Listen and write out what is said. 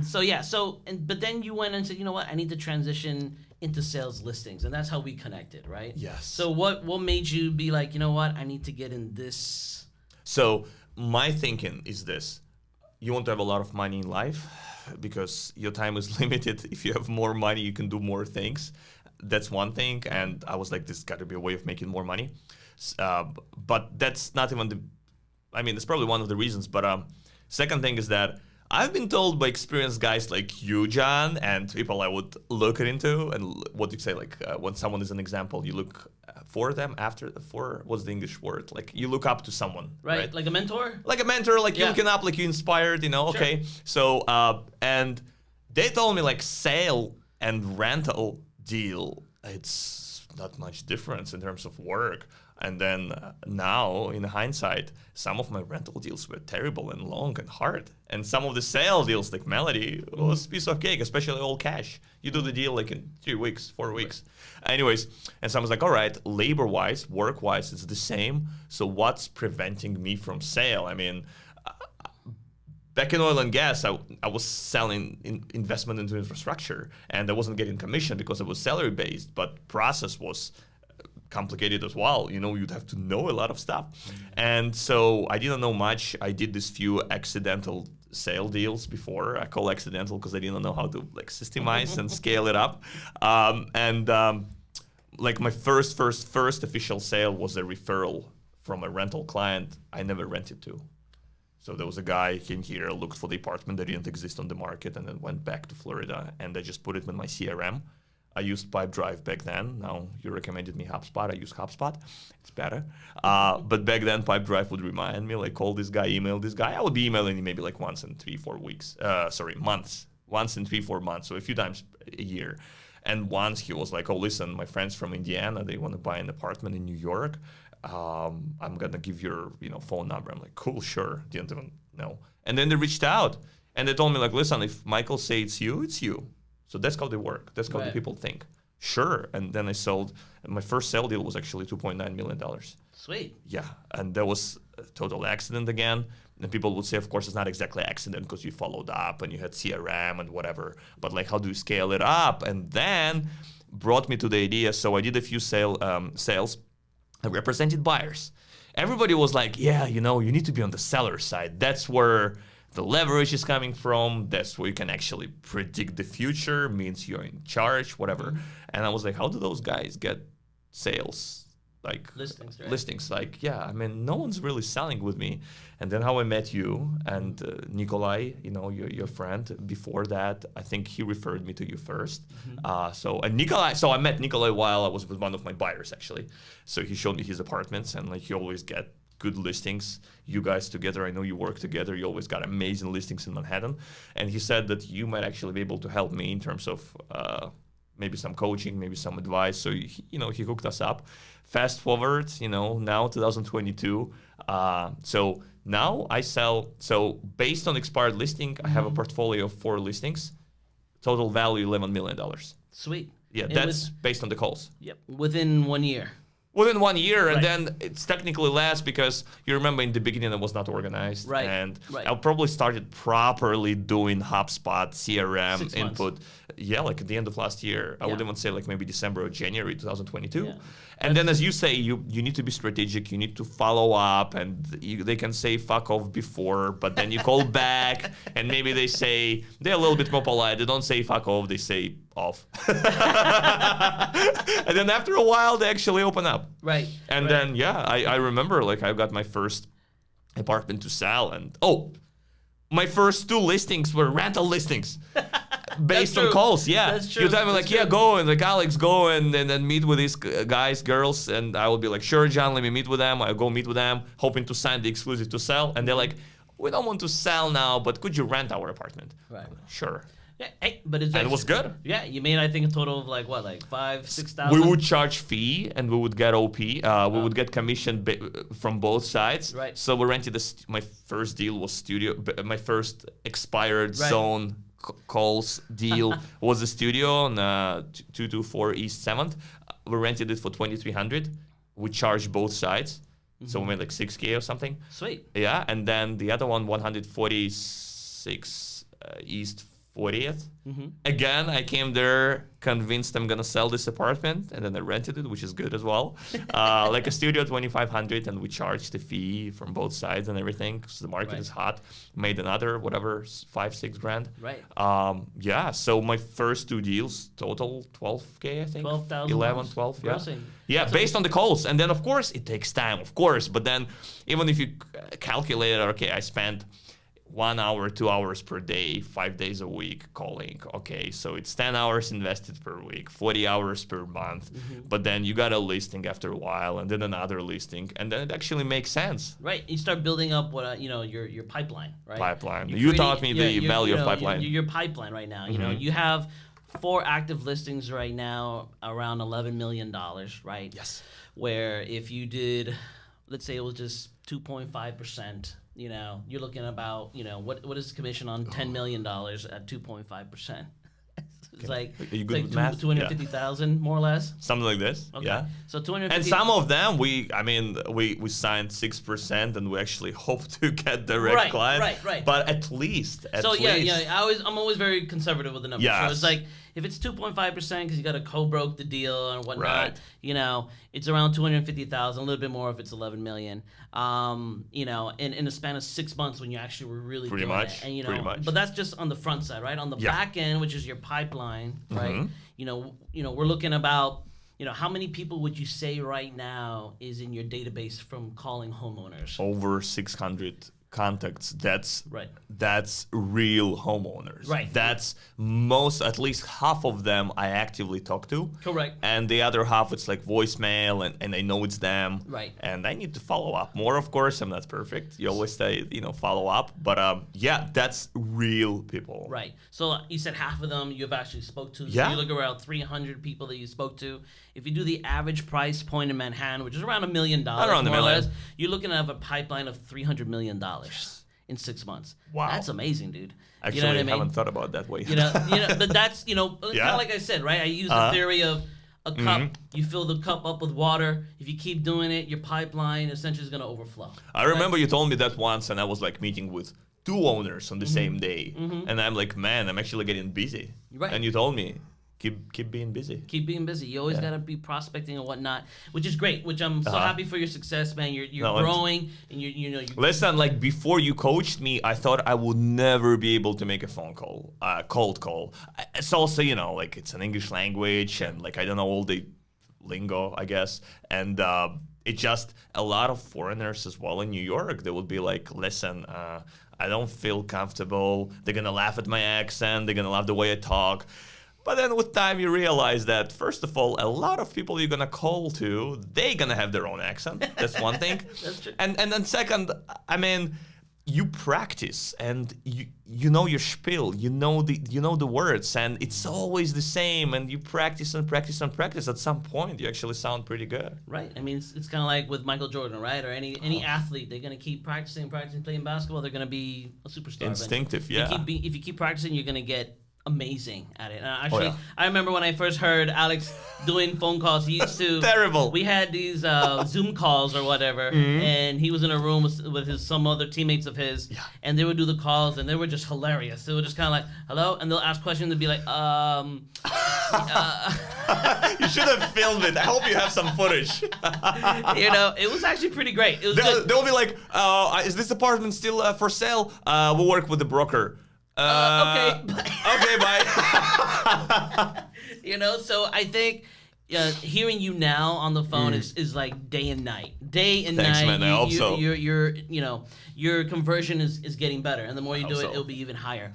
So yeah, but then you went and said, you know what, I need to transition into sales listings, and that's how we connected, right? Yes. So what made you be like, you know what, I need to get in this? So my thinking is this: you want to have a lot of money in life because your time is limited. If you have more money, you can do more things. That's one thing. And I was like, this got to be a way of making more money. But that's not even it's probably one of the reasons. But second thing is that I've been told by experienced guys like you, John, and people I would look into, and what you say, like when someone is an example, you look for them what's the English word? Like you look up to someone, right? Like a mentor? Like a mentor, like you're looking up, like you inspired, okay. So, and they told me like sale and rental deal, it's not much difference in terms of work. And then now, in hindsight, some of my rental deals were terrible and long and hard. And some of the sale deals, like Melody, was a piece of cake, especially all cash. You do the deal like in 3 weeks, 4 weeks. Right. Anyways, and someone's like, all right, labor-wise, work-wise, it's the same. So what's preventing me from sale? I mean, back in oil and gas, I was selling investment into infrastructure, and I wasn't getting commission because it was salary-based, but process was complicated as well. You'd have to know a lot of stuff. And so I didn't know much. I did this few accidental sale deals before. I call accidental because I didn't know how to like systemize and scale it up. Like my first official sale was a referral from a rental client I never rented to. So there was a guy came here, looked for the apartment that didn't exist on the market, and then went back to Florida, and I just put it in my CRM. I used Pipedrive back then. Now you recommended me HubSpot. I use HubSpot. It's better. But back then, Pipedrive would remind me, like, call this guy, email this guy. I would be emailing him maybe like once in 3-4 weeks. Months. Once in 3-4 months. So a few times a year. And once he was like, oh, listen, my friends from Indiana, they want to buy an apartment in New York. I'm going to give your phone number. I'm like, cool, sure. Didn't even know. And then they reached out. And they told me, like, listen, if Michael say it's you, it's you. So that's how they work. That's how the people think. Sure. And then I sold. My first sale deal was actually $2.9 million. Sweet. Yeah. And that was a total accident again. And people would say, of course, it's not exactly accident because you followed up and you had CRM and whatever. But like, how do you scale it up? And then brought me to the idea. So I did a few sales. I represented buyers. Everybody was like, yeah, you need to be on the seller side. That's where the leverage is coming from. That's where you can actually predict the future, means you're in charge, whatever. Mm-hmm. And I was like, how do those guys get sales? Like listings, right? Listings, like, yeah, I mean, no one's really selling with me. And then how I met you and Nikolai, your friend. Before that, I think he referred me to you first. Mm-hmm. So I met Nikolai while I was with one of my buyers, actually. So he showed me his apartments, and like, you always get good listings. You guys together, I know you work together. You always got amazing listings in Manhattan. And he said that you might actually be able to help me in terms of maybe some coaching, maybe some advice. So he hooked us up. Fast forward, now 2022. So now I sell. So based on expired listing, I have a portfolio of 4 listings. Total value $11 million. Sweet. Yeah, that's based on the calls. Yep. Within 1 year. Within 1 year, and then it's technically less because you remember in the beginning I was not organized. Right. And I probably started properly doing HubSpot, CRM, input. Yeah, like at the end of last year. I would even say like maybe December or January 2022. Yeah. And then as you say, you need to be strategic. You need to follow up, and they can say fuck off before, but then you call back, and maybe they say, they're a little bit more polite. They don't say fuck off, they say off. And then after a while, they actually open up. Right. And then, I remember like I got my first apartment to sell, and my first 2 listings were rental listings. Based on calls, yeah. That's true. You tell me like, yeah, go, and like Alex, go and then meet with these guys, girls, and I will be like, sure, John, let me meet with them. I'll go meet with them, hoping to sign the exclusive to sell, and they're like, we don't want to sell now, but could you rent our apartment? Right. Like, sure. Yeah, but and it was good. Yeah, you made I think a total of like what, like 5,000-6,000. We would charge fee, and we would get OP. We would get commission from both sides. Right. So we rented my first deal was studio. My first expired zone calls deal was a studio on 224 East 7th. We rented it for $2,300. We charged both sides. Mm-hmm. So we made like $6K or something. Sweet. Yeah, and then the other one, 146 East 40th. Again, I came there convinced I'm gonna sell this apartment, and then I rented it, which is good as well. Like a studio, 2,500, and we charged the fee from both sides and everything because the market is hot. Made another whatever 5-6 grand. Right. Yeah. So my first 2 deals total 12K, I think. 12,000. 11, 12. Yeah. Grossing. Yeah, based on the calls, and then of course it takes time, of course. But then even if you calculate it, okay, I spent 1 hour, 2 hours per day, 5 days a week calling. Okay, so it's 10 hours invested per week, 40 hours per month. But then you got a listing after a while, and then another listing, and then it actually makes sense. Right. You start building up what your pipeline, right? Pipeline. You're You creating- taught me yeah, the you're- value you of know, pipeline. Your pipeline right now. You know, you have 4 active listings right now, around $11 million, right? Yes. Where if you did, let's say it was just 2.5%. You know, you're looking about, you know, what is the commission on $10 million at 2.5%? It's like, Are you it's good like with math? 250,000 more or less. Something like this. Okay. Yeah. So 250. And some of them, we signed 6%, and we actually hope to get direct client. Right. But at least. So I'm always very conservative with the numbers. So Yes. it's like if it's 2.5% because you got to co-broke the deal and whatnot, Right. you know, it's around 250,000, a little bit more if it's 11 million. You know, in a span of 6 months when you actually were really Pretty doing much, it. And you pretty know, much. but that's just on the front side, right? On the Yeah. back end, which is your pipeline, right? You know, we're looking about. You know, how many people would you say right now is in your database from calling homeowners? Over 600 contacts. Right. That's real homeowners. Right. That's at least half of them I actively talk to. Correct. And the other half, it's like voicemail, and I know it's them. Right. And I need to follow up more, of course. I'm not perfect. You always say, follow up. But yeah, that's real people. Right. So you said half of them you've actually spoke to. So Yeah. you look around 300 people that you spoke to. If you do the average price point in Manhattan, which is around $1 million, Around more $1 or million. less, you're looking at a pipeline of $300 million in 6 months. Wow. That's amazing, dude. Actually, you know what I I mean? haven't thought about that way. But that's, kind of like I said, right? I use the theory of a cup. You fill the cup up with water. If you keep doing it, your pipeline essentially is going to overflow. I remember you told me that once, and I was like meeting with 2 owners on the same day. And I'm like, man, I'm actually getting busy. Right. And you told me, keep being busy. Keep being busy. You always got to be prospecting and whatnot, which is great. Which I'm so happy for your success, man. You're growing, and you Listen, like before you coached me, I thought I would never be able to make a phone call, cold call. It's also, like it's an English language, and like I don't know all the lingo, I guess, and it's just a lot of foreigners as well in New York. They would be like, listen, I don't feel comfortable. They're gonna laugh at my accent. They're gonna laugh the way I talk. But then with time, you realize that, first of all, a lot of people you're going to call to, they're going to have their own accent. That's one thing. That's true. And then second, I mean, you practice and you know your spiel, you know the words, and it's always the same, and you practice and practice and practice. At some point, you actually sound pretty good. Right. I mean, it's kind of like with Michael Jordan, right? Or any athlete, they're gonna keep practicing, playing basketball. They're gonna be a superstar. Instinctive, But yeah. if you keep practicing, you're gonna get amazing at it. And actually, yeah. I remember when I first heard Alex doing phone calls. He used to Terrible. We had these Zoom calls or whatever, and he was in a room with some other teammates of his, and they would do the calls, and they were just hilarious. They were just kind of like, "Hello," and they'll ask questions and be like, You should have filmed it. I hope you have some footage. It was actually pretty great. It was good. They'll be like, is this apartment still for sale? We'll work with the broker. Okay. Okay, bye. So I think hearing you now on the phone is like day and night. Thanks, night. man. I hope so. Your conversion is getting better, and the more you do hope it, so. it'll be even higher.